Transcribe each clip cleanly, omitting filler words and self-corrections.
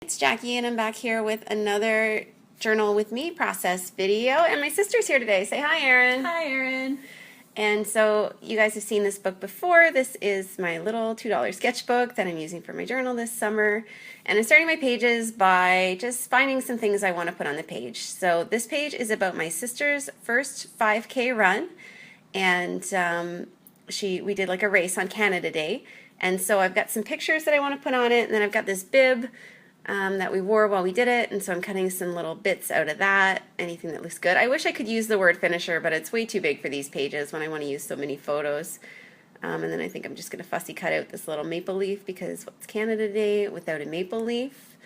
It's Jackie and I'm back here with another Journal with Me process video, and my sister's here today. Say hi, Erin. Hi, Erin. And so you guys have seen this book before. This is my little $2 sketchbook that I'm using for my journal this summer. And I'm starting my pages by just finding some things I want to put on the page. So this page is about my sister's first 5K run, and we did like a race on Canada Day. And so I've got some pictures that I want to put on it, and then I've got this bib that we wore while we did it, and so I'm cutting some little bits out of that, anything that looks good. I wish I could use the word finisher, but it's way too big for these pages when I want to use so many photos. And then I think I'm just going to fussy cut out this little maple leaf because what's Canada Day without a maple leaf?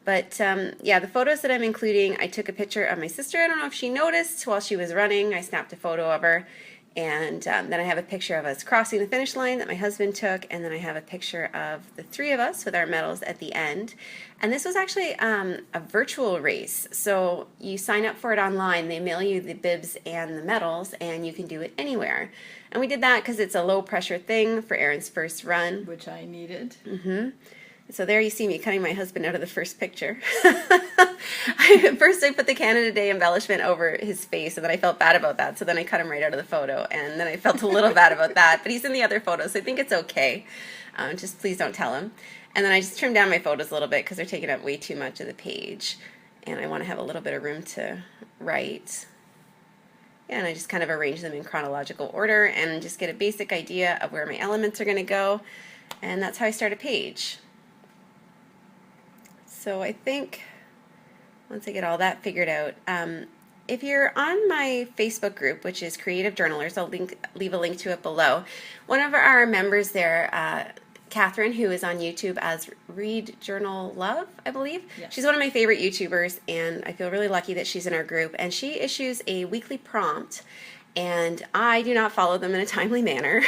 But yeah, the photos that I'm including, I took a picture of my sister. I don't know if she noticed while she was running. I snapped a photo of her. And then I have a picture of us crossing the finish line that my husband took, and then I have a picture of the three of us with our medals at the end. And this was actually a virtual race, so you sign up for it online. They mail you the bibs and the medals, and you can do it anywhere. And we did that because it's a low-pressure thing for Erin's first run. Which I needed. So there you see me cutting my husband out of the first picture. First I put the Canada Day embellishment over his face, and then I felt bad about that, so then I cut him right out of the photo, and then I felt a little bad about that, but he's in the other photo, so I think it's okay. Just please don't tell him. And then I just trimmed down my photos a little bit because they're taking up way too much of the page, and I want to have a little bit of room to write. Yeah, and I just kind of arrange them in chronological order and just get a basic idea of where my elements are going to go, and that's how I start a page. So I think once I get all that figured out, if you're on my Facebook group, which is Creative Journalers, I'll leave a link to it below. One of our members there, Catherine, who is on YouTube as Read Journal Love, I believe. Yes. She's one of my favorite YouTubers, and I feel really lucky that she's in our group. And she issues a weekly prompt, and I do not follow them in a timely manner.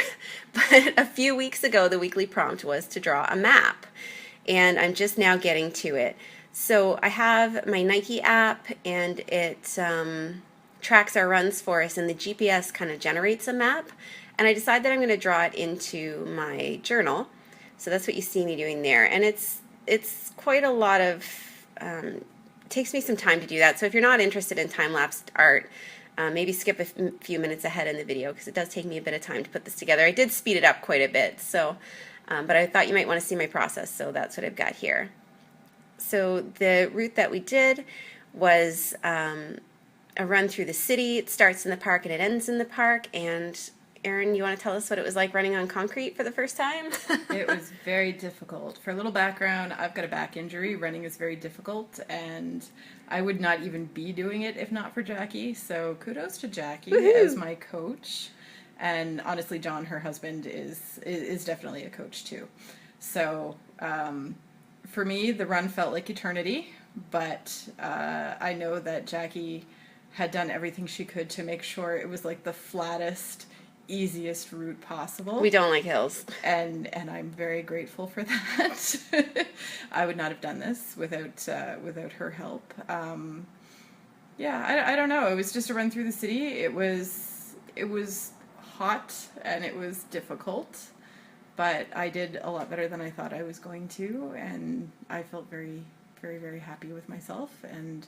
But a few weeks ago, the weekly prompt was to draw a map, and I'm just now getting to it. So I have my Nike app, and it tracks our runs for us, and the GPS kind of generates a map, and I decide that I'm going to draw it into my journal. So that's what you see me doing there, and it's quite a lot of, it takes me some time to do that. So if you're not interested in time-lapse art, maybe skip a few minutes ahead in the video because it does take me a bit of time to put this together. I did speed it up quite a bit, so but I thought you might want to see my process, so that's what I've got here. So the route that we did was a run through the city. It starts in the park and it ends in the park. And Erin, you want to tell us what it was like running on concrete for the first time? It was very difficult. For a little background, I've got a back injury. Running is very difficult, and I would not even be doing it if not for Jackie. So kudos to Jackie as my coach. And honestly, John, her husband, is definitely a coach too. So for me, the run felt like eternity, but I know that Jackie had done everything she could to make sure it was like the flattest, easiest route possible. We don't like hills. And I'm very grateful for that. I would not have done this without her help. Yeah, I don't know. It was just a run through the city. It was hot and it was difficult, but I did a lot better than I thought I was going to, and I felt very, very, very happy with myself. And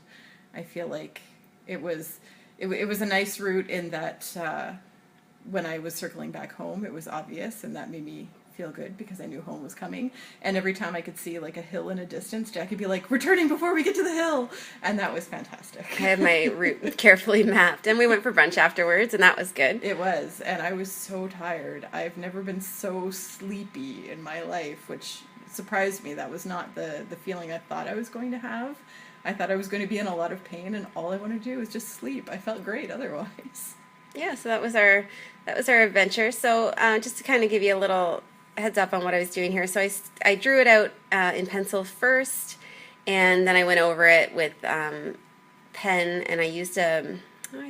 I feel like it was a nice route in that when I was circling back home, it was obvious, and that made me feel good because I knew home was coming. And every time I could see like a hill in a distance, Jackie'd be like, "We're turning before we get to the hill," and that was fantastic. I had my route carefully mapped, and we went for brunch afterwards, and that was good. It was, and I was so tired. I've never been so sleepy in my life, which surprised me. That was not the feeling I thought I was going to have. I thought I was going to be in a lot of pain, and all I wanted to do was just sleep. I felt great otherwise. Yeah, so that was our adventure. So just to kind of give you a little heads up on what I was doing here. So I drew it out in pencil first, and then I went over it with pen, and I used I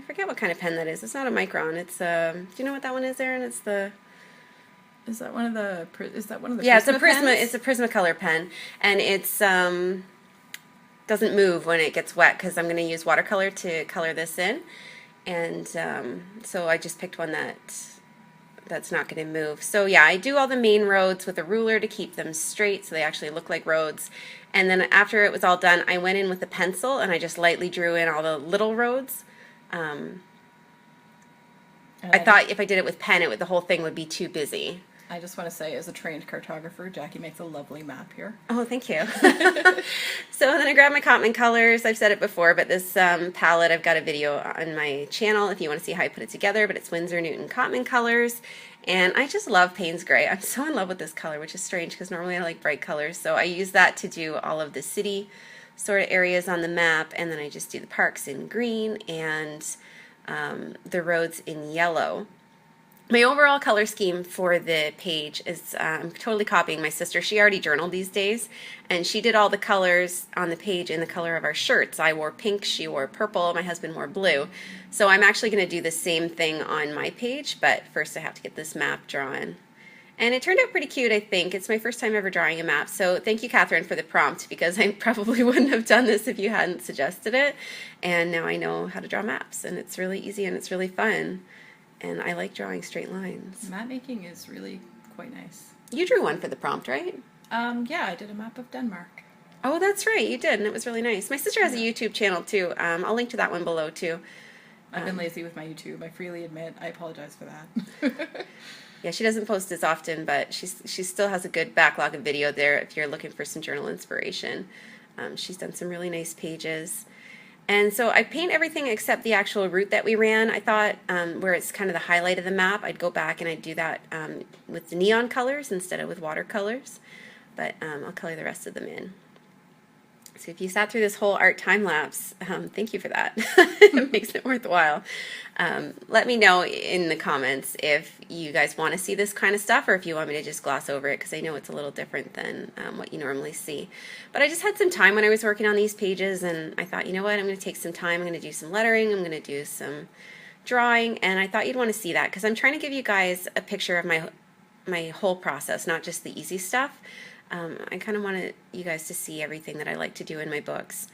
forget what kind of pen that is. It's not a Micron. It's do you know what that one is, Erin? It's the Is that one of the yeah, Prisma pens? It's a Prismacolor pen, and it's doesn't move when it gets wet because I'm going to use watercolor to color this in, and so I just picked one that's not going to move. So yeah, I do all the main roads with a ruler to keep them straight so they actually look like roads, And then after it was all done, I went in with a pencil and I just lightly drew in all the little roads. I thought if I did it with pen, the whole thing would be too busy. I just want to say, as a trained cartographer, Jackie makes a lovely map here. Oh, thank you. So then I grabbed my Cotman colors. I've said it before, but this palette, I've got a video on my channel if you want to see how I put it together, but it's Winsor Newton Cotman colors. And I just love Payne's Gray. I'm so in love with this color, which is strange because normally I like bright colors. So I use that to do all of the city sort of areas on the map, and then I just do the parks in green and the roads in yellow. My overall color scheme for the page is, I'm totally copying my sister. She already journaled these days, and she did all the colors on the page in the color of our shirts. I wore pink, she wore purple, my husband wore blue. So I'm actually going to do the same thing on my page, but first I have to get this map drawn. And it turned out pretty cute, I think. It's my first time ever drawing a map, so thank you, Catherine, for the prompt, because I probably wouldn't have done this if you hadn't suggested it. And now I know how to draw maps, and it's really easy and it's really fun. And I like drawing straight lines. Map making is really quite nice. You drew one for the prompt, right? Yeah, I did a map of Denmark. Oh, that's right, you did, and it was really nice. My sister has a YouTube channel too. I'll link to that one below too. I've been lazy with my YouTube. I freely admit. I apologize for that. Yeah, she doesn't post as often, but she still has a good backlog of video there if you're looking for some journal inspiration. She's done some really nice pages. And so I paint everything except the actual route that we ran. I thought where it's kind of the highlight of the map, I'd go back and I'd do that with the neon colors instead of with watercolors. But I'll color the rest of them in. So if you sat through this whole art time lapse, thank you for that. It makes it worthwhile. Let me know in the comments if you guys want to see this kind of stuff or if you want me to just gloss over it, because I know it's a little different than what you normally see. But I just had some time when I was working on these pages, and I thought, you know what, I'm going to take some time. I'm going to do some lettering. I'm going to do some drawing, and I thought you'd want to see that because I'm trying to give you guys a picture of my whole process, not just the easy stuff. I kind of wanted you guys to see everything that I like to do in my books,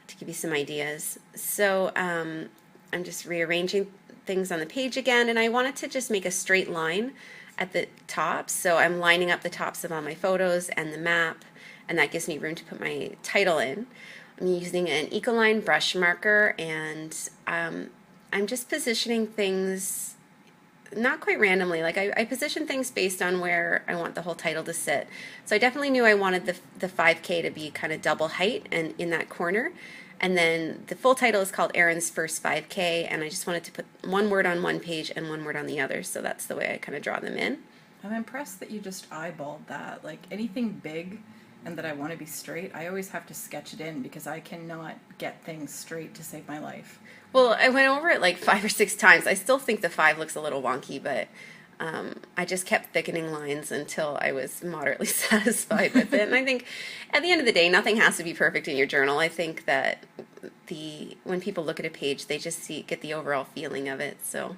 to give you some ideas. So I'm just rearranging things on the page again, and I wanted to just make a straight line at the top. So I'm lining up the tops of all my photos and the map, and that gives me room to put my title in. I'm using an Ecoline brush marker, and I'm just positioning things not quite randomly. Like I position things based on where I want the whole title to sit. So I definitely knew I wanted the 5K to be kind of double height and in that corner. And then the full title is called Erin's First 5K, and I just wanted to put one word on one page and one word on the other. So that's the way I kind of draw them in. I'm impressed that you just eyeballed that. Like anything big and that I want to be straight, I always have to sketch it in because I cannot get things straight to save my life. Well, I went over it like 5 or 6 times. I still think the 5 looks a little wonky, but I just kept thickening lines until I was moderately satisfied with it. And I think at the end of the day, nothing has to be perfect in your journal. I think that when people look at a page, they just get the overall feeling of it. So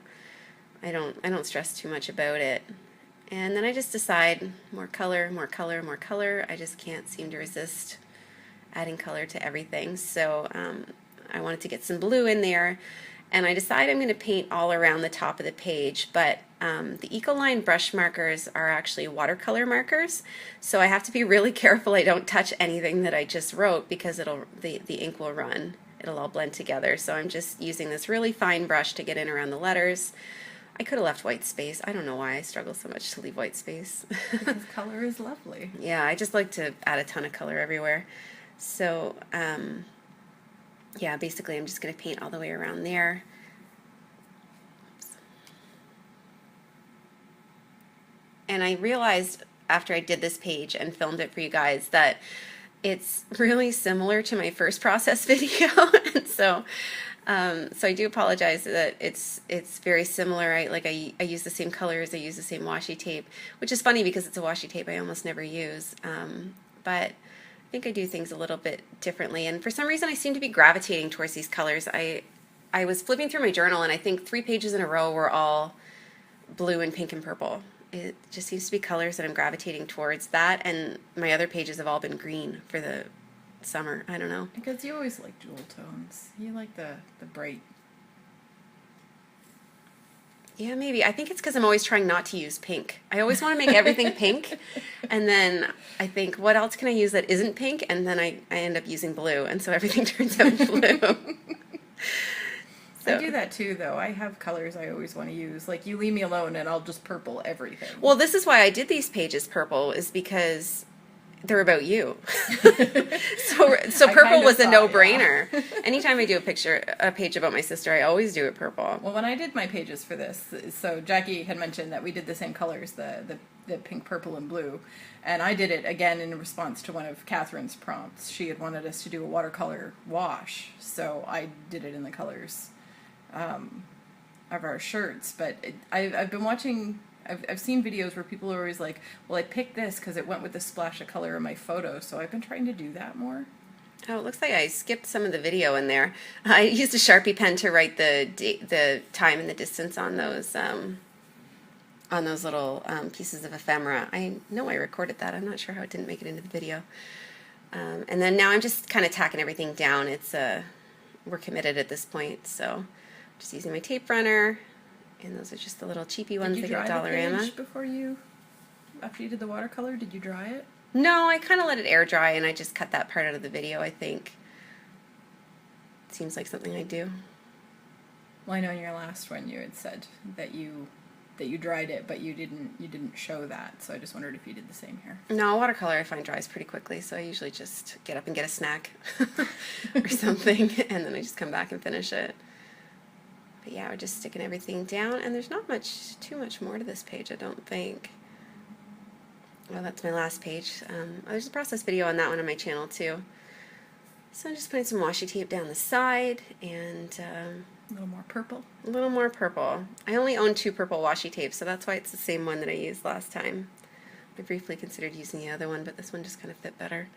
I don't stress too much about it. And then I just decide more color, more color, more color. I just can't seem to resist adding color to everything. So I wanted to get some blue in there, and I decided I'm going to paint all around the top of the page, but the Ecoline brush markers are actually watercolor markers, so I have to be really careful I don't touch anything that I just wrote because the ink will run. It'll all blend together. So I'm just using this really fine brush to get in around the letters. I could have left white space. I don't know why I struggle so much to leave white space. Because color is lovely. Yeah, I just like to add a ton of color everywhere. So yeah, basically I'm just going to paint all the way around there. Oops. And I realized after I did this page and filmed it for you guys that it's really similar to my first process video. And so I do apologize that it's very similar. I use the same colors, I use the same washi tape, which is funny because it's a washi tape I almost never use. But I think I do things a little bit differently, and for some reason I seem to be gravitating towards these colors. I was flipping through my journal, and I think 3 pages in a row were all blue and pink and purple. It just seems to be colors that I'm gravitating towards. That, and my other pages have all been green for the summer. I don't know. Because you always like jewel tones. You like the bright. Yeah, maybe. I think it's because I'm always trying not to use pink. I always want to make everything pink. And then I think, what else can I use that isn't pink? And then I end up using blue. And so everything turns out blue. I do that too, though. I have colors I always want to use. Like, you leave me alone and I'll just purple everything. Well, this is why I did these pages purple, is because they're about you. So purple was a no-brainer. Yeah. Anytime I do a page about my sister, I always do it purple. Well, when I did my pages for this, so Jackie had mentioned that we did the same colors, the pink, purple, and blue. And I did it again in response to one of Catherine's prompts. She had wanted us to do a watercolor wash, so I did it in the colors of our shirts. But I've been watching... I've seen videos where people are always like, well, I picked this because it went with the splash of color in my photo, so I've been trying to do that more. Oh, it looks like I skipped some of the video in there. I used a Sharpie pen to write the time and the distance on those little pieces of ephemera. I know I recorded that. I'm not sure how it didn't make it into the video. And then now I'm just kind of tacking everything down. We're committed at this point, so just using my tape runner. And those are just the little cheapy ones that get Dollarama. Did you dry the page after you did the watercolor? Did you dry it? No, I kind of let it air dry, and I just cut that part out of the video, I think. It seems like something I do. Well, I know in your last one you had said that you dried it, but you didn't show that, so I just wondered if you did the same here. No, watercolor I find dries pretty quickly, so I usually just get up and get a snack or something, and then I just come back and finish it. But yeah, we're just sticking everything down, and there's not too much more to this page, I don't think. Well, that's my last page. There's a process video on that one on my channel too. So I'm just putting some washi tape down the side, and a little more purple. A little more purple. I only own 2 purple washi tapes, so that's why it's the same one that I used last time. I briefly considered using the other one, but this one just kind of fit better.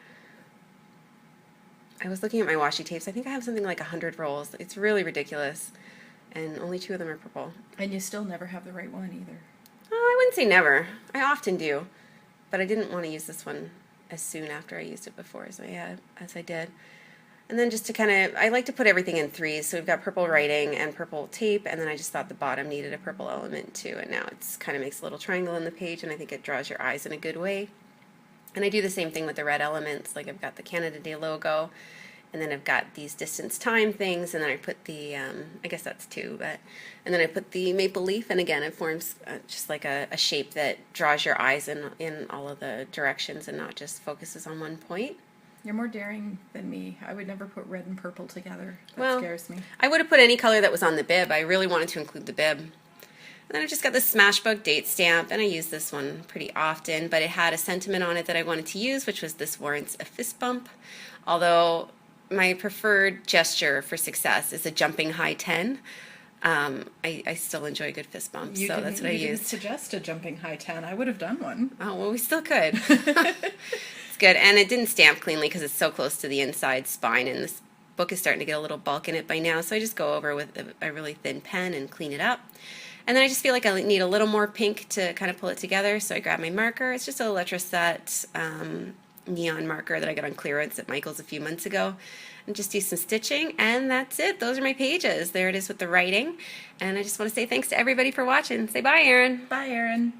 I was looking at my washi tapes. I think I have something like 100 rolls. It's really ridiculous. And only 2 of them are purple. And you still never have the right one either. Oh, I wouldn't say never. I often do. But I didn't want to use this one as soon after I used it before as I did. And then just to kind of, I like to put everything in 3s. So we've got purple writing and purple tape, and then I just thought the bottom needed a purple element too. And now it's kind of makes a little triangle in the page, and I think it draws your eyes in a good way. And I do the same thing with the red elements. Like I've got the Canada Day logo, and then I've got these distance time things, and then I put the, I guess that's 2, and then I put the maple leaf, and again it forms just like a shape that draws your eyes in all of the directions and not just focuses on one point. You're more daring than me. I would never put red and purple together. That scares me. I would have put any color that was on the bib. I really wanted to include the bib. And then I've just got this Smashbook date stamp, and I use this one pretty often, but it had a sentiment on it that I wanted to use, which was "This warrants a fist bump." Although my preferred gesture for success is a jumping high 10. I still enjoy a good fist bump, so that's what I used. You didn't suggest a jumping high 10. I would have done one. Oh, well, we still could. It's good, and it didn't stamp cleanly because it's so close to the inside spine, and this book is starting to get a little bulk in it by now, so I just go over with a really thin pen and clean it up. And then I just feel like I need a little more pink to kind of pull it together, so I grab my marker. It's just a Letraset neon marker that I got on clearance at Michael's a few months ago, and just do some stitching, and that's it. Those are my pages. There it is with the writing, and I just want to say thanks to everybody for watching. Say bye, Erin. Bye, Erin.